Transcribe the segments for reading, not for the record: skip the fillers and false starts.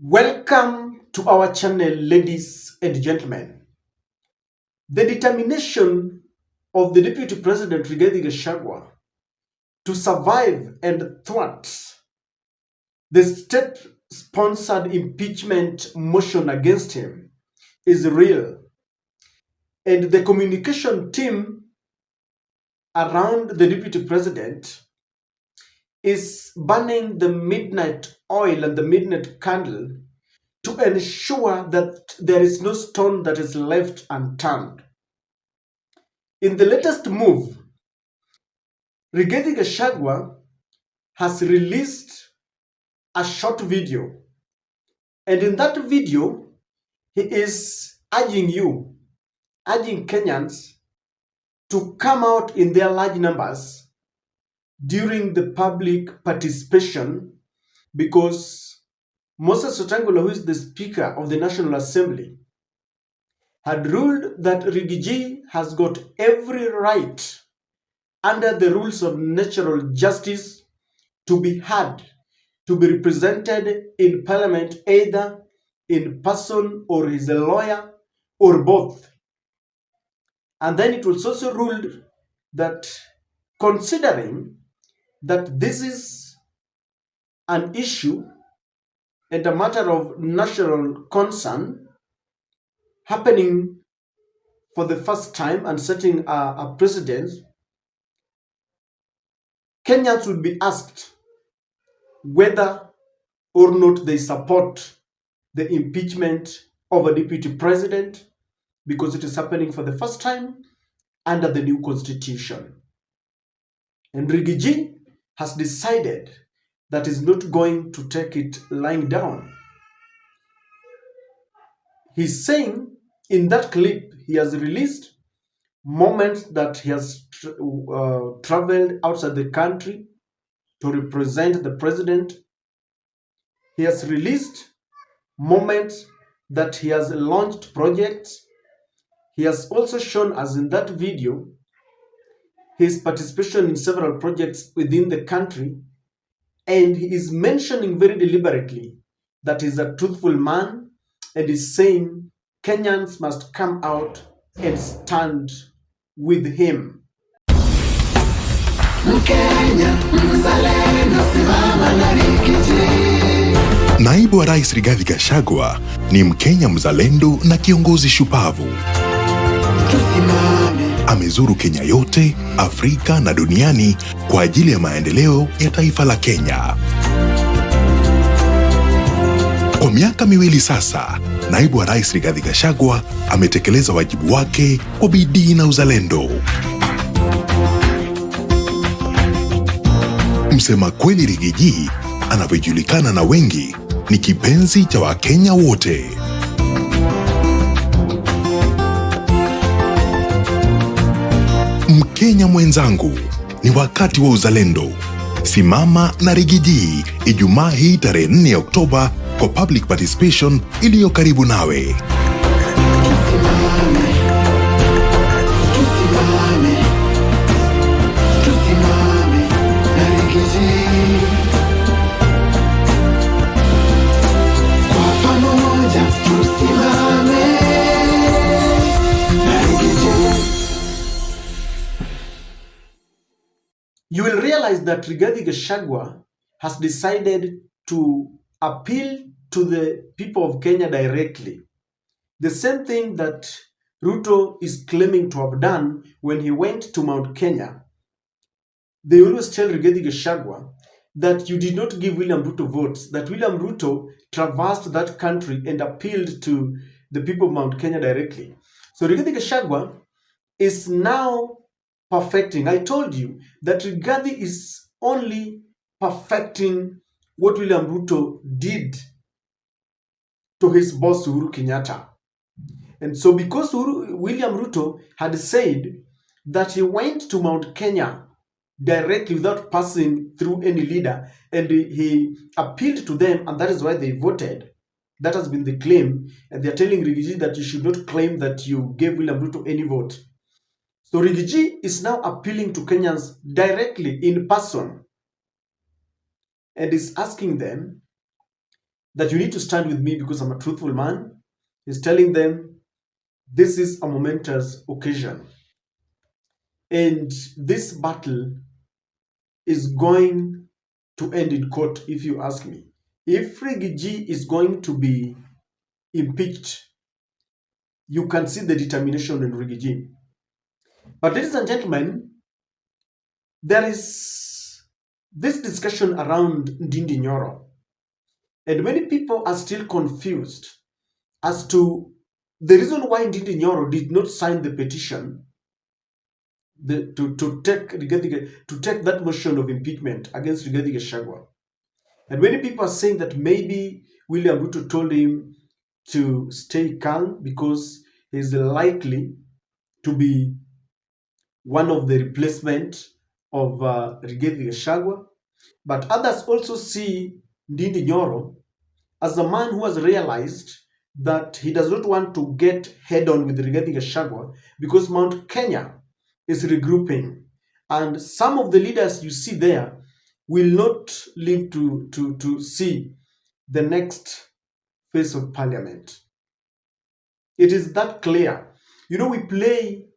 Welcome to our channel, ladies and gentlemen. The determination of the Deputy President Rigathi Gachagua to survive and thwart the state-sponsored impeachment motion against him is real. And the communication team around the Deputy President is burning the midnight oil and the midnight candle to ensure that there is no stone that is left unturned. In the latest move, Rigathi Gachagua has released a short video, and in that video, he is urging Kenyans to come out in their large numbers during the public participation because Moses Wetangula, who is the Speaker of the National Assembly, had ruled that Rigathi has got every right under the rules of natural justice to be heard, to be represented in parliament either in person or he's a lawyer or both. And then it was also ruled that considering that this is an issue and a matter of national concern happening for the first time and setting a precedent, Kenyans would be asked whether or not they support the impeachment of a deputy president because it is happening for the first time under the new constitution. And Rigathi has decided that he's not going to take it lying down. He's saying in that clip he has released moments that he has traveled outside the country to represent the president. He has released moments that he has launched projects. He has also shown us in that video his participation in several projects within the country, and he is mentioning very deliberately that he's a truthful man and is saying Kenyans must come out and stand with him. Naibu wa Rais Rigathi Gachagua ni Mkenya mzalendo na kiongozi shupavu. Amezuru Kenya yote, Afrika na duniani kwa ajili ya maendeleo ya taifa la Kenya. Kwa miaka miwili sasa, Naibu wa Rais Rigathi Gachagua ametekeleza wajibu wake kwa bidii na uzalendo. Msema kweli Rigathi, anavyojulikana na wengi, ni kipenzi cha Wakenya wote. Mkenya mwenzangu, ni wakati wa uzalendo. Simama na Rigathi Ijumaa hii tarehe 4 Oktoba kwa public participation iliyo karibu nawe. You will realize that Rigathi Gachagua has decided to appeal to the people of Kenya directly. The same thing that Ruto is claiming to have done when he went to Mount Kenya. They always tell Rigathi Gachagua that you did not give William Ruto votes, that William Ruto traversed that country and appealed to the people of Mount Kenya directly. So Rigathi Gachagua is now perfecting. I told you that Rigathi is only perfecting what William Ruto did to his boss Uhuru Kenyatta. And so because William Ruto had said that he went to Mount Kenya directly without passing through any leader, and he appealed to them, and that is why they voted. That has been the claim, and they're telling Rigathi that you should not claim that you gave William Ruto any vote. So Rigathi is now appealing to Kenyans directly in person and is asking them that you need to stand with me because I'm a truthful man. He's telling them this is a momentous occasion. And this battle is going to end in court, if you ask me. If Rigathi is going to be impeached, you can see the determination in Rigathi. But ladies and gentlemen, there is this discussion around Ndindi Nyoro. And many people are still confused as to the reason why Ndindi Nyoro did not sign the petition to take that motion of impeachment against Rigathi Gachagua. And many people are saying that maybe William Ruto told him to stay calm because he's likely to be one of the replacement of Rigathi Gachagua. But others also see Ndindi Nyoro as a man who has realized that he does not want to get head-on with Rigathi Gachagua because Mount Kenya is regrouping. And some of the leaders you see there will not live to see the next phase of parliament. It is that clear. You know, we play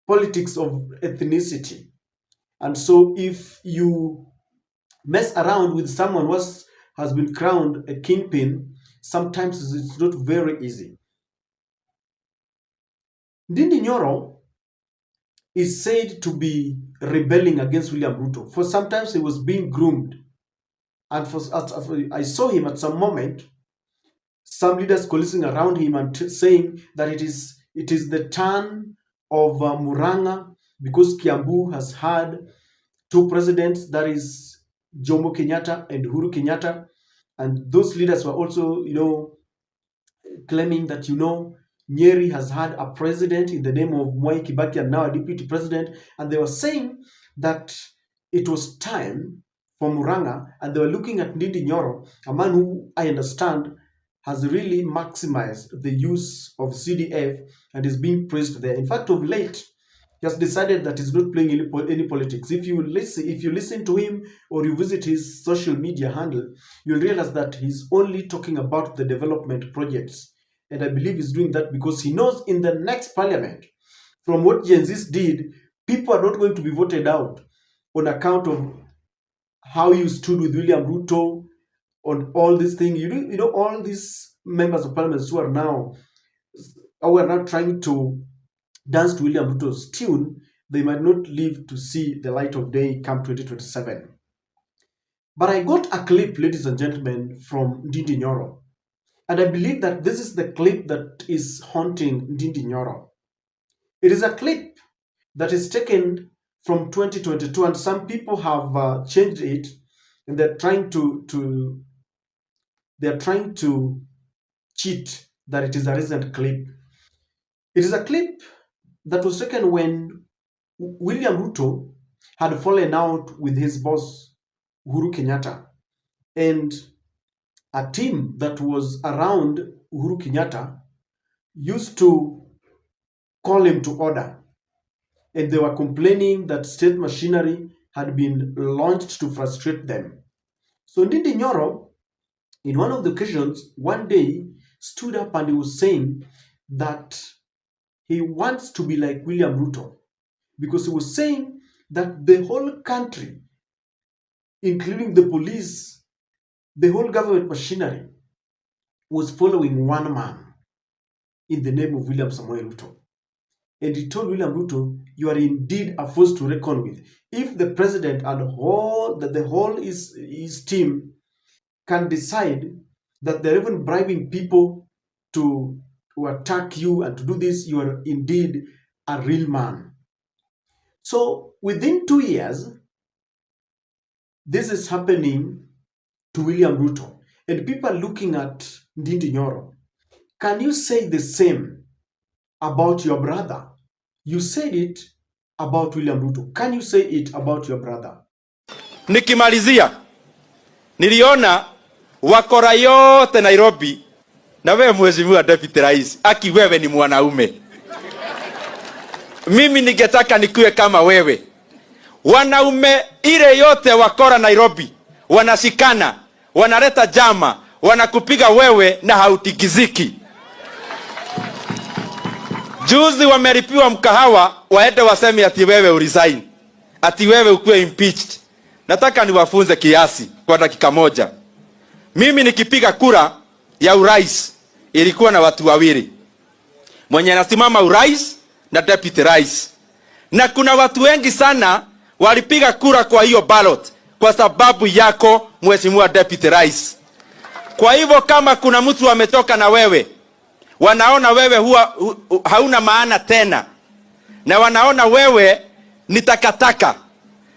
politics of ethnicity. And so if you mess around with someone who has been crowned a kingpin, sometimes it's not very easy. Ndindi Nyoro is said to be rebelling against William Ruto. For sometimes he was being groomed. And I saw him at some moment, some leaders coalescing around him and saying that it is the turn of Muranga because Kiambu has had two presidents, that is Jomo Kenyatta and Uhuru Kenyatta. And those leaders were also, claiming that, Nyeri has had a president in the name of Mwai Kibaki and now a deputy president. And they were saying that it was time for Muranga, and they were looking at Ndindi Nyoro, a man who I understand has really maximized the use of CDF and is being praised there. In fact, of late, he has decided that he's not playing any politics. If you listen to him or you visit his social media handle, you'll realize that he's only talking about the development projects. And I believe he's doing that because he knows in the next parliament, from what Gen Zs did, people are not going to be voted out on account of how you stood with William Ruto on all these things. All these members of parliament who are now trying to dance to William Ruto's tune, they might not live to see the light of day come 2027. But I got a clip, ladies and gentlemen, from Ndindi Nyoro. And I believe that this is the clip that is haunting Ndindi Nyoro. It is a clip that is taken from 2022, and some people have changed it, and they're trying to cheat that it is a recent clip. It is a clip that was taken when William Ruto had fallen out with his boss, Uhuru Kenyatta. And a team that was around Uhuru Kenyatta used to call him to order. And they were complaining that state machinery had been launched to frustrate them. So Ndindi Nyoro, in one of the occasions, one day stood up and he was saying that he wants to be like William Ruto, because he was saying that the whole country, including the police, the whole government machinery, was following one man in the name of William Samoei Ruto. And he told William Ruto, you are indeed a force to reckon with. If the president and the whole his team can decide that they're even bribing people to attack you and to do this, you are indeed a real man. So within 2 years, this is happening to William Ruto. And people are looking at Ndindi Nyoro. Can you say the same about your brother? You said it about William Ruto. Can you say it about your brother? Nikimalizia, niliona wakora yote Nairobi na wewe mheshimiwa deputy rais, aki wewe ni mwanaume. Mimi ningetaka nikuwe kama wewe. Wanaume ile yote wakora Nairobi, wanashikana, wanaleta jama, wanakupiga wewe na hautikiziki. Juzi wameripiwa mkahawa, waende waseme ati wewe uresign, ati wewe ukuwe impeached. Nataka niwafunze kiasi kwa dakika moja. Mimi nikipiga kura ya urais ilikuwa na watu wawili, mwenye anasimama urais na deputy rais, na kuna watu wengi sana walipiga kura kwa hiyo ballot kwa sababu yako mheshimiwa deputy rais. Kwa hivyo kama kuna mtu ametoka na wewe, wanaona wewe hauna maana tena, na wanaona wewe ni takataka,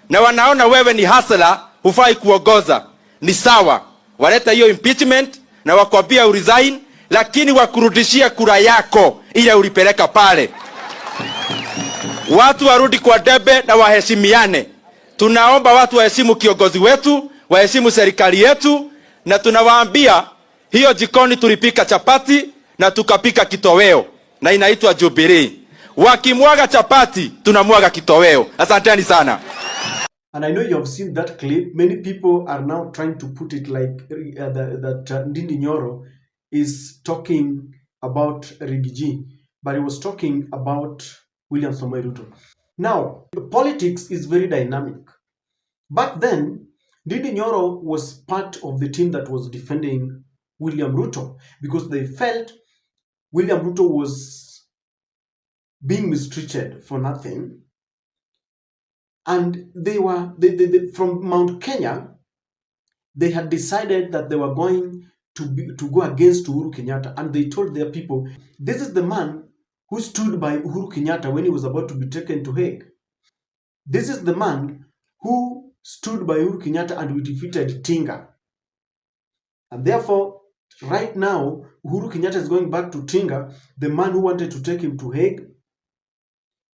na wanaona wewe ni hasla, hufai kuongoza, ni sawa, waleta hiyo impeachment na wakwambia uresign, lakini wakurudishia kura yako ile ulipeleka pale. Watu warudi kwa debe na waheshimiane. Tunaomba watu waheshimu kiongozi wetu, waheshimu serikali yetu, na tunawaambia hiyo jikoni tulipika chapati na tukapika kitoweo na inaitwa Jubilee. Wakimwaga chapati tunamwaga kitoweo. Asanteni sana. And I know you have seen that clip. Many people are now trying to put it like that Ndindi Nyoro is talking about Rigathi, but he was talking about William Samoei Ruto. Now, politics is very dynamic. Back then, Ndindi Nyoro was part of the team that was defending William Ruto because they felt William Ruto was being mistreated for nothing. And they were from Mount Kenya. They had decided that they were going to go against Uhuru Kenyatta, and they told their people, this is the man who stood by Uhuru Kenyatta when he was about to be taken to Hague. This is the man who stood by Uhuru Kenyatta and we defeated Tinga. And therefore, right now, Uhuru Kenyatta is going back to Tinga, the man who wanted to take him to Hague,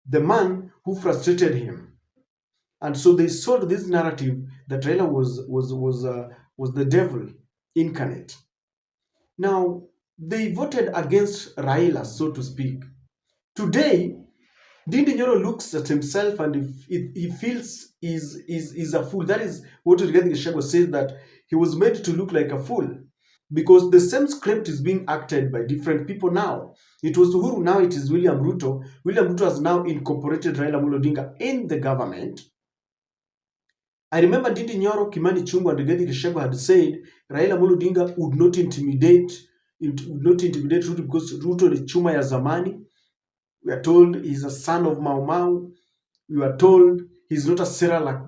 the man who frustrated him. And so they sold this narrative that Raila was the devil incarnate. Now, they voted against Raila, so to speak. Today, Ndindi Nyoro looks at himself and he feels is a fool. That is what Rigathi Gachagua says, that he was made to look like a fool. Because the same script is being acted by different people now. It was Uhuru, now it is William Ruto. William Ruto has now incorporated Raila Amolo Odinga in the government. I remember Ndindi Nyoro, Kimani Ichung'wah, and Rigathi Gachagua had said Raila Amolo Odinga would not intimidate Ruto because Ruto ni chuma ya zamani. We are told he's a son of Mau Mau. We are told he's not a Serala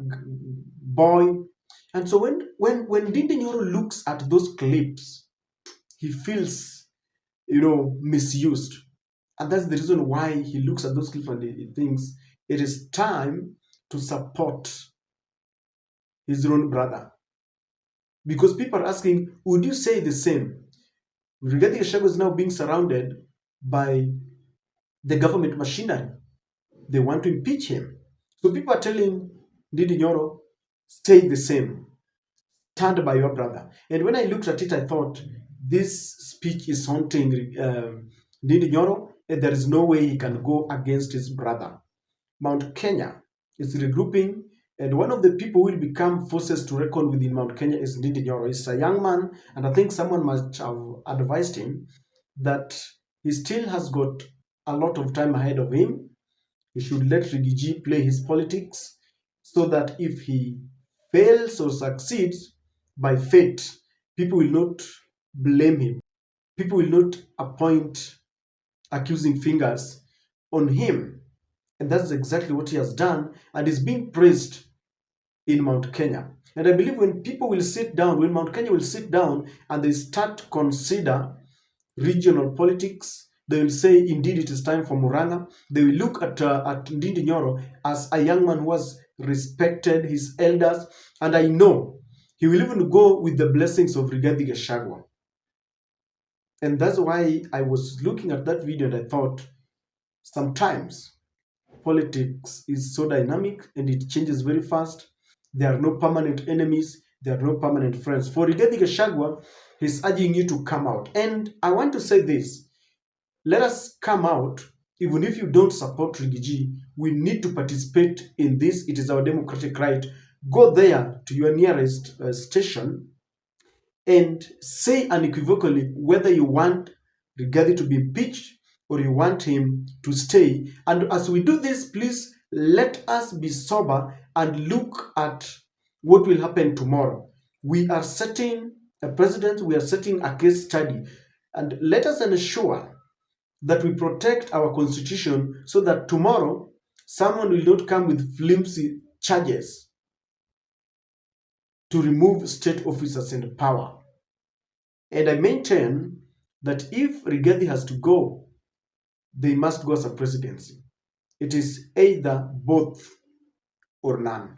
boy. And so when Ndindi Nyoro looks at those clips, he feels, misused. And that's the reason why he looks at those clips and he thinks it is time to support his own brother. Because people are asking, would you say the same? Rigathi Gachagua is now being surrounded by the government machinery. They want to impeach him. So people are telling Ndindi Nyoro, stay the same. Stand by your brother. And when I looked at it, I thought, this speech is haunting Ndindi Nyoro, and there is no way he can go against his brother. Mount Kenya is regrouping, and one of the people who will become forces to reckon with in Mount Kenya is Ndindi Nyoro. He's a young man, and I think someone must have advised him that he still has got a lot of time ahead of him. He should let Rigathi play his politics so that if he fails or succeeds by fate, people will not blame him. People will not appoint accusing fingers on him. And that's exactly what he has done and is being praised in Mount Kenya. And I believe when people will sit down, when Mount Kenya will sit down and they start to consider regional politics, they will say, indeed, it is time for Murang'a. They will look at Ndindi Nyoro as a young man who has respected his elders. And I know he will even go with the blessings of Rigathi Gachagua. And that's why I was looking at that video and I thought, sometimes politics is so dynamic and it changes very fast. There are no permanent enemies. There are no permanent friends. For Rigathi Gachagua, he's urging you to come out. And I want to say this. Let us come out. Even if you don't support Rigathi, we need to participate in this. It is our democratic right. Go there to your nearest station and say unequivocally whether you want Rigathi to be impeached or you want him to stay. And as we do this, please let us be sober and look at what will happen tomorrow. We are setting a precedent, we are setting a case study, and let us ensure that we protect our constitution so that tomorrow someone will not come with flimsy charges to remove state officers in power. And I maintain that if Rigathi has to go, they must go as a presidency. It is either both or none.